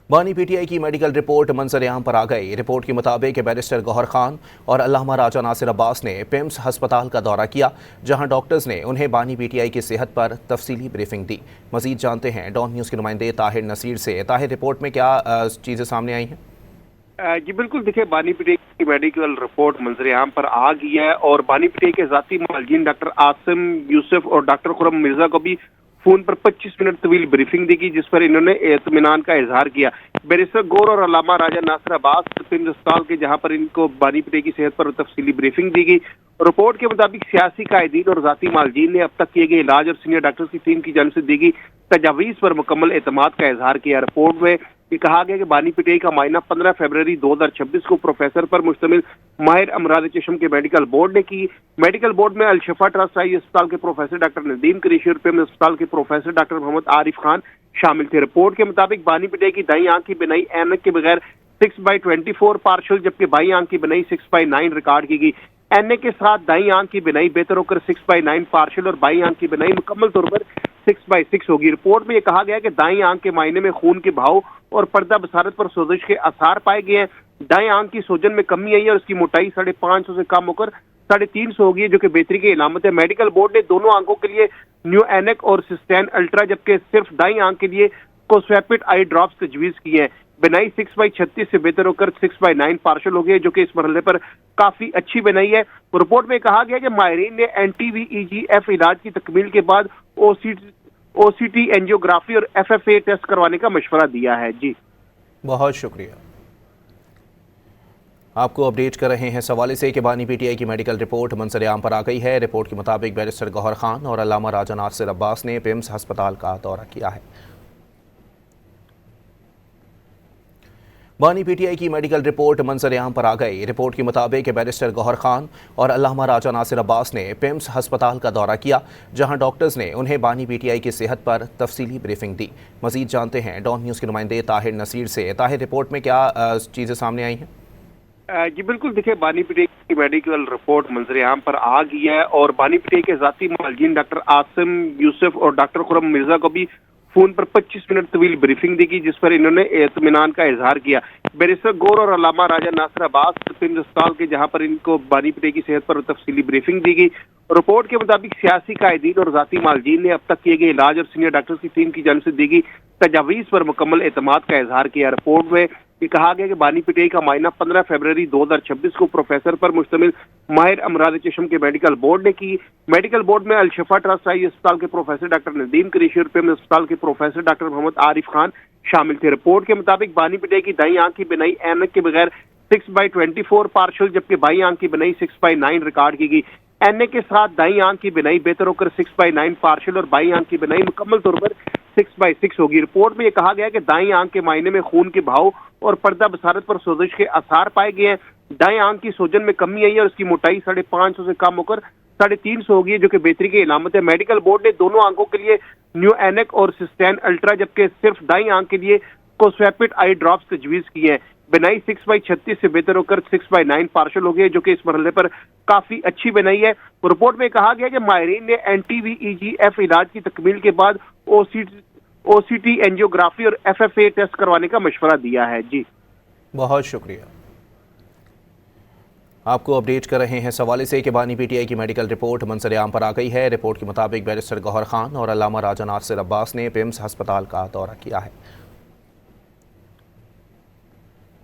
बानी पीटीआई की medical report मंजर-ए-आम पर आ गई। रिपोर्ट के मुताबिक बैरिस्टर गौहर खान और अल्लामा राजा नासिर अब्बास ने पिम्स अस्पताल का दौरा किया, जहां डॉक्टर्स ने उन्हें बानी पीटीआई की सेहत पर तफसीली ब्रीफिंग दी। मजीद जानते हैं डॉन न्यूज़ के नुमाइंदे ताहिर नसीर से। ताहिर, रिपोर्ट में क्या चीज़ें सामने आई हैं? जी बिल्कुल, देखिए बानी पीटीआई की मेडिकल रिपोर्ट मंजर-ए-आम पर आ गई है और बानी पीटीआई के ज़ाती मुआलजीन डॉक्टर आसिम यूसुफ और डॉक्टर खुरम मिर्जा को भी फोन पर 25 मिनट तवील ब्रीफिंग दी गई, जिस पर इन्होंने इत्मीनान का इजहार किया। बैरिस्टर गौर और अल्लामा राजा नासिर अब्बास पिम्स अस्पताल के, जहां पर इनको बानी पीटीआई की सेहत पर तफसीली ब्रीफिंग दी गई। रिपोर्ट के मुताबिक सियासी कायदीन और ज़ाती मालजीन ने अब तक किए गए इलाज और सीनियर डॉक्टर्स की टीम की जानिब से दी गई तजावीज़ पर मुकम्मल एतमाद का इजहार किया। रिपोर्ट में ये कहा गया कि बानी पीटीआई का मायना 15 फरवरी 2026 को प्रोफेसर पर मुश्तमिल माहिर अमराज चश्म के मेडिकल बोर्ड ने की। मेडिकल बोर्ड में अलशफा ट्रस्ट आई अस्पताल के प्रोफेसर डॉक्टर नदीम कुरैशी और पिम्स अस्पताल के प्रोफेसर डॉक्टर मोहम्मद आरिफ खान शामिल थे। रिपोर्ट के मुताबिक बानी पीटीआई की दाईं आंख की बिनाई ऐनक के बगैर 6/24 पार्शल, जबकि बाईं आंख की बिनाई 6/9 रिकॉर्ड की गई। एनए के साथ दाईं आंख की बिनाई बेहतर होकर 6/9 पार्शल और बाईं आंख की बिनाई मुकम्मल तौर पर 6/6 होगी। रिपोर्ट में यह कहा गया कि दाईं आंख के मायने में खून के बहाव और पर्दा बसारत पर सोजिश के आसार पाए गए हैं। दाएं आंख की सोजन में कमी आई है और उसकी मोटाई 550 से कम होकर 350 हो गई है, जो कि बेहतरी की इलामत है। मेडिकल बोर्ड ने दोनों आंखों के लिए न्यू एनक और सिस्टैन अल्ट्रा, जबकि सिर्फ दाईं आंख के लिए कोस्वेपिड आई ड्रॉप्स तजवीज की है। बिनाई 6/36 से बेहतर होकर 6/9 पार्शल हो गई है, जो कि इस मरहले पर काफी अच्छी बिनाई है। रिपोर्ट में कहा गया कि माहिरीन ने NTVEGF इलाज की तकमील के बाद OCT एंजियोग्राफी और FFA टेस्ट करवाने का मशवरा दिया है। जी बहुत शुक्रिया। आपको अपडेट कर रहे हैं इस हवाले से कि बानी पीटीआई की मेडिकल रिपोर्ट मंजर-ए-आम पर आ गई है। रिपोर्ट के मुताबिक बैरिस्टर गौहर खान और अल्लामा राजा नासिर अब्बास ने पिम्स अस्पताल का दौरा किया है। बानी पीटीआई की मेडिकल रिपोर्ट मंजर-ए-आम पर आ गई। रिपोर्ट के मुताबिक बैरिस्टर गौहर खान और अल्लामा राजा नासिर अब्बास ने पिम्स अस्पताल का दौरा किया, जहां डॉक्टर्स ने उन्हें बानी पीटीआई की सेहत पर तफसीली ब्रीफिंग दी। मजीद जानते हैं डॉन न्यूज़ के नुमाइंदे ताहिर नसीर से। ताहिर, रिपोर्ट में क्या चीज़ें सामने आई हैं? जी बिल्कुल, देखिए बानी पीटीआई की मेडिकल रिपोर्ट मंजर-ए-आम पर आ गई है और बानी पीटीआई के ज़ाती मुआलजीन डॉक्टर आसिम यूसुफ और डॉक्टर खुरम मिर्जा को भी फोन पर 25 मिनट तवील ब्रीफिंग दी गई, जिस पर इन्होंने इत्मीनान का इजहार किया। बैरिस्टर गौर और अल्लामा राजा नासिर अब्बास पिम्स अस्पताल के, जहां पर इनको बानी पीटीआई की सेहत पर तफसीली ब्रीफिंग दी गई। रिपोर्ट के मुताबिक सियासी कायदीन और ज़ाती मालजीन ने अब तक किए गए इलाज और सीनियर डॉक्टर्स की टीम की जानिब से दी गई तजावीज़ पर मुकम्मल एतमाद का इजहार किया। रिपोर्ट में ये कहा गया कि बानी पीटीआई का मायना 15 फरवरी 2026 को प्रोफेसर पर मुश्तमिल माहिर अमराज चश्म के मेडिकल बोर्ड ने की। मेडिकल बोर्ड में अलशफा ट्रस्ट आई अस्पताल के प्रोफेसर डॉक्टर नदीम कुरैशी और पिम्स अस्पताल के प्रोफेसर डॉक्टर मोहम्मद आरिफ खान शामिल थे। रिपोर्ट के मुताबिक बानी पीटीआई की दाईं आंख की बिनाई ऐनक के बगैर 6/24 पार्शल, जबकि बाईं आंख की बिनाई 6/9 रिकॉर्ड की गई। एनए के साथ दाईं आंख की बिनाई बेहतर होकर 6/9 पार्शल और बाईं आंख की बिनाई मुकम्मल तौर पर 6/6 होगी। रिपोर्ट में यह कहा गया कि दाईं आंख के मायने में खून के बहाव और पर्दा बसारत पर सोजिश के आसार पाए गए हैं। दाएं आंख की सोजन में कमी आई है और उसकी मोटाई 550 से कम होकर 350 हो गई है, जो कि बेहतरी की इलामत है। मेडिकल बोर्ड ने दोनों आंखों के लिए न्यू एनक और सिस्टैन अल्ट्रा, जबकि सिर्फ दाईं आंख के लिए कोस्वेपिड आई ड्रॉप्स तजवीज की है। बिनाई 6/36 से बेहतर होकर 6/9 पार्शल हो गई है, जो कि इस मरहले पर काफी अच्छी बिनाई है। रिपोर्ट में कहा गया कि माहिरीन ने NTVEGF इलाज की तकमील के बाद OCT एंजियोग्राफी और FFA टेस्ट करवाने का मशवरा दिया है। जी बहुत शुक्रिया। आपको अपडेट कर रहे हैं इस हवाले से कि बानी पीटीआई की मेडिकल रिपोर्ट मंजर-ए-आम पर आ गई है। रिपोर्ट के मुताबिक बैरिस्टर गौहर खान और अल्लामा राजा नासिर अब्बास ने पिम्स अस्पताल का दौरा किया है।